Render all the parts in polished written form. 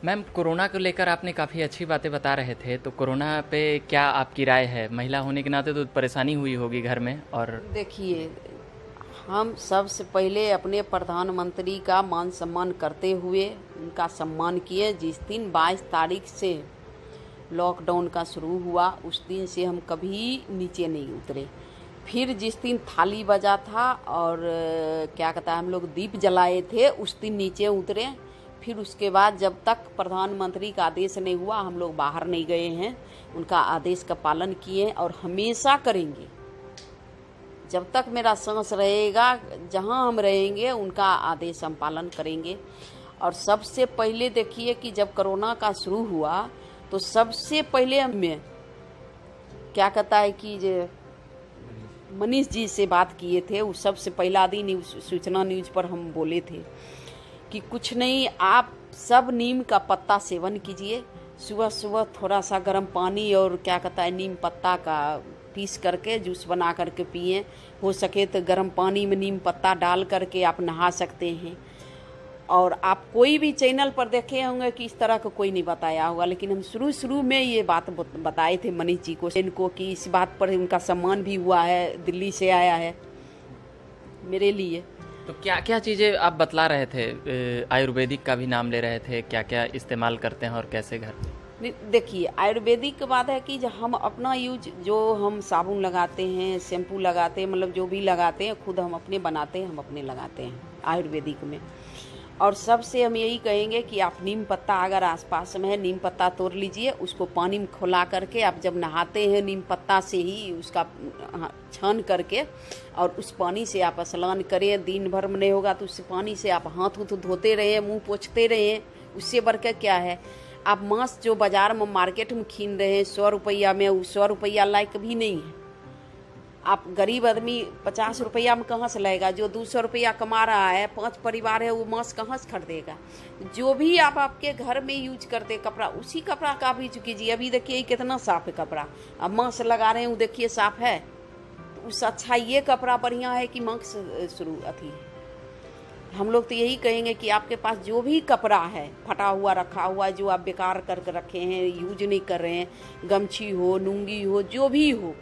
Ma'am, corona को लेकर आपने काफ़ी अच्छी बातें बता रहे थे, तो कोरोना पे क्या आपकी राय है? महिला होने के नाते तो परेशानी हुई होगी घर में। और देखिए, हम सबसे पहले अपने प्रधानमंत्री का मान सम्मान करते हुए उनका सम्मान किए। जिस दिन 22 तारीख से लॉकडाउन का शुरू हुआ, उस दिन से हम कभी नीचे नहीं उतरे। फिर जिस दिन थाली बजा था और क्या कहता है, हम लोग दीप जलाए थे, उस दिन नीचे उतरे। फिर उसके बाद जब तक प्रधानमंत्री का आदेश नहीं हुआ, हम लोग बाहर नहीं गए हैं। उनका आदेश का पालन किए और हमेशा करेंगे। जब तक मेरा सांस रहेगा, जहाँ हम रहेंगे, उनका आदेश हम पालन करेंगे। और सबसे पहले देखिए कि जब कोरोना का शुरू हुआ तो सबसे पहले हमें क्या कहता है कि जो मनीष जी से बात किए थे, उस सबसे पहला दिन सूचना न्यूज पर हम बोले थे कि कुछ नहीं, आप सब नीम का पत्ता सेवन कीजिए। सुबह सुबह थोड़ा सा गर्म पानी और क्या कहता है नीम पत्ता का पीस करके जूस बना करके पिए। हो सके तो गर्म पानी में नीम पत्ता डाल करके आप नहा सकते हैं। और आप कोई भी चैनल पर देखे होंगे कि इस तरह का कोई नहीं बताया होगा, लेकिन हम शुरू में ये बात बताए थे मनीष जी को, इनको, कि इस बात पर उनका सम्मान भी हुआ है। दिल्ली से आया है मेरे लिए। तो क्या क्या चीज़ें आप बतला रहे थे? आयुर्वेदिक का भी नाम ले रहे थे, क्या क्या इस्तेमाल करते हैं और कैसे घर पे? देखिए, आयुर्वेदिक की बात है कि जो हम अपना यूज, जो हम साबुन लगाते हैं, शैम्पू लगाते हैं, मतलब जो भी लगाते हैं, खुद हम अपने बनाते हैं, हम अपने लगाते हैं आयुर्वेदिक में। और सबसे हम यही कहेंगे कि आप नीम पत्ता अगर आसपास में है, नीम पत्ता तोड़ लीजिए, उसको पानी में खौला करके आप जब नहाते हैं, नीम पत्ता से ही उसका छान करके और उस पानी से आप स्नान करें। दिन भर में नहीं होगा तो उस पानी से आप हाथ उथ धोते रहें, मुंह पोंछते रहें। उससे बढ़कर क्या है, आप मांस जो बाजार में मार्केट में छीन रहे हैं 100 रुपया में, वो 100 रुपया लायक भी नहीं है। आप गरीब आदमी 50 रुपया में कहाँ से लाएगा? जो 200 रुपया कमा रहा है, 5 परिवार है, वो मांस कहाँ से खरीदेगा? जो भी आप आपके घर में यूज करते कपड़ा, उसी कपड़ा का भी कीजिए। अभी देखिए कितना साफ है कपड़ा, अब मांस लगा रहे हैं, वो देखिए साफ है। तो उससे अच्छा ये कपड़ा बढ़िया है कि मांस शुरू अथी है। हम लोग तो यही कहेंगे कि आपके पास जो भी कपड़ा है फटा हुआ रखा हुआ, जो आप बेकार करके रखे हैं, यूज नहीं कर रहे हैं, गमछी हो, लुंगी हो, जो भी हो,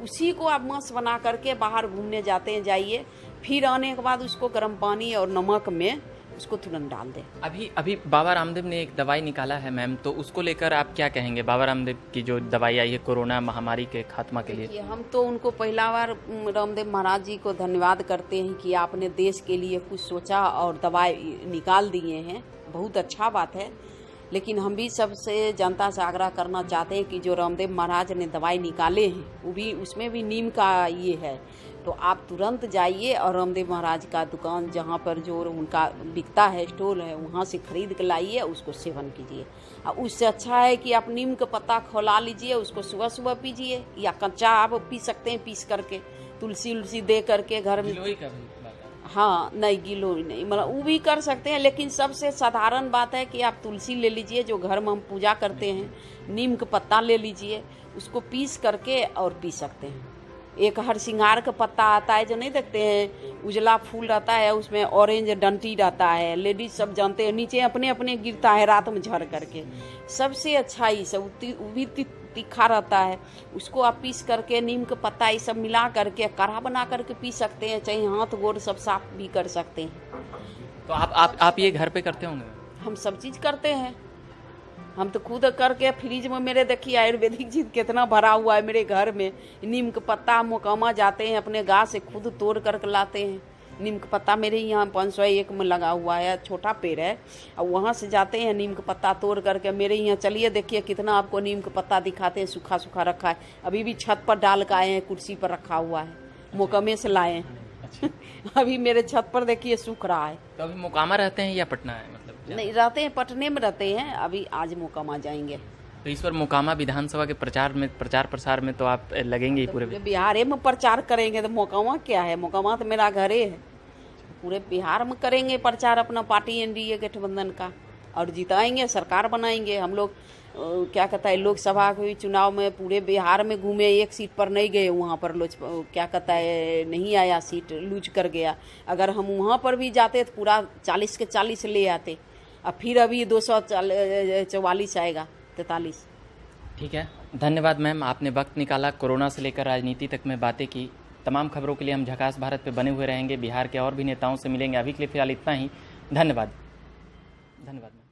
उसी को आप मांस बना करके बाहर घूमने जाते हैं जाइए। फिर आने के बाद उसको गर्म पानी और नमक में उसको तुरंत डाल दें। अभी अभी बाबा रामदेव ने एक दवाई निकाला है मैम, तो उसको लेकर आप क्या कहेंगे? बाबा रामदेव की जो दवाई आई है कोरोना महामारी के खात्मा के लिए। हम तो उनको पहला बार रामदेव महाराज जी को धन्यवाद करते हैं कि आपने देश के लिए कुछ सोचा और दवाई निकाल दिए हैं, बहुत अच्छा बात है। लेकिन हम भी सबसे जनता से आग्रह करना चाहते हैं कि जो रामदेव महाराज ने दवाई निकाले हैं, वो भी, उसमें भी नीम का ये है, तो आप तुरंत जाइए और रामदेव महाराज का दुकान जहाँ पर जो उनका बिकता है, स्टोर है, वहाँ से खरीद के लाइए, उसको सेवन कीजिए। और उससे अच्छा है कि आप नीम का पत्ता खौला लीजिए, उसको सुबह सुबह पीजिए, या कच्चा आप पी सकते हैं पीस करके, तुलसी उलसी दे करके घर में। हाँ, नहीं गिलो नहीं, मतलब वो भी कर सकते हैं, लेकिन सबसे साधारण बात है कि आप तुलसी ले लीजिए, जो घर में हम पूजा करते हैं, नीम का पत्ता ले लीजिए, उसको पीस करके और पी सकते हैं। एक हरसिंगार का पत्ता आता है, जो नहीं देखते हैं, उजला फूल रहता है, उसमें ऑरेंज डंटी रहता है, लेडीज सब जानते हैं, नीचे अपने अपने गिरता है रात में झड़ करके। सबसे अच्छा ही सब वो भी तीखा रहता है, उसको आप पीस करके नीम का पत्ता ये सब मिला करके काढ़ा बना करके पी सकते हैं, चाहे हाथ गोड़ सब साफ भी कर सकते हैं। तो आप ये घर पे करते होंगे? हम सब चीज करते हैं, हम तो खुद करके फ्रिज में मेरे देखिए आयुर्वेदिक चीज कितना भरा हुआ है मेरे घर में। नीम का पत्ता मोकामा जाते हैं, अपने गाछ से खुद तोड़ करके लाते हैं। नीम का पत्ता मेरे यहाँ 501 में लगा हुआ है, छोटा पेड़ है, और वहाँ से जाते हैं नीम का पत्ता तोड़ करके मेरे यहाँ। चलिए देखिए कितना आपको नीम का पत्ता दिखाते हैं, सूखा सूखा रखा है, अभी भी छत पर डाल के आए हैं, कुर्सी पर रखा हुआ है, मोकामे से लाए हैं। अभी मेरे छत पर देखिए सूख रहा है। तो अभी मोकामा रहते हैं या पटना है, मतलब नहीं रहते हैं, पटने में रहते हैं, अभी आज मोकामा जाएंगे। तो इस बार मोकामा विधानसभा के प्रचार प्रसार में तो आप लगेंगे ही पूरे बिहार में प्रचार करेंगे, तो मोकामा क्या है? मोकामा तो मेरा घर है, पूरे बिहार में करेंगे प्रचार अपना पार्टी एनडीए गठबंधन का, और जिताएंगे, सरकार बनाएंगे हम लोग। क्या कहता है, लोकसभा के चुनाव में पूरे बिहार में घूमे, एक सीट पर नहीं गए, वहाँ पर क्या कहता है नहीं आया, सीट लूज कर गया। अगर हम वहाँ पर भी जाते तो पूरा 40 के 40 ले आते, अब फिर अभी 244 आएगा, 43। ठीक है, धन्यवाद मैम, आपने वक्त निकाला। कोरोना से लेकर राजनीति तक में बातें की। तमाम खबरों के लिए हम झकास भारत पे बने हुए रहेंगे। बिहार के और भी नेताओं से मिलेंगे। अभी के लिए फिलहाल इतना ही। धन्यवाद। धन्यवाद मैम।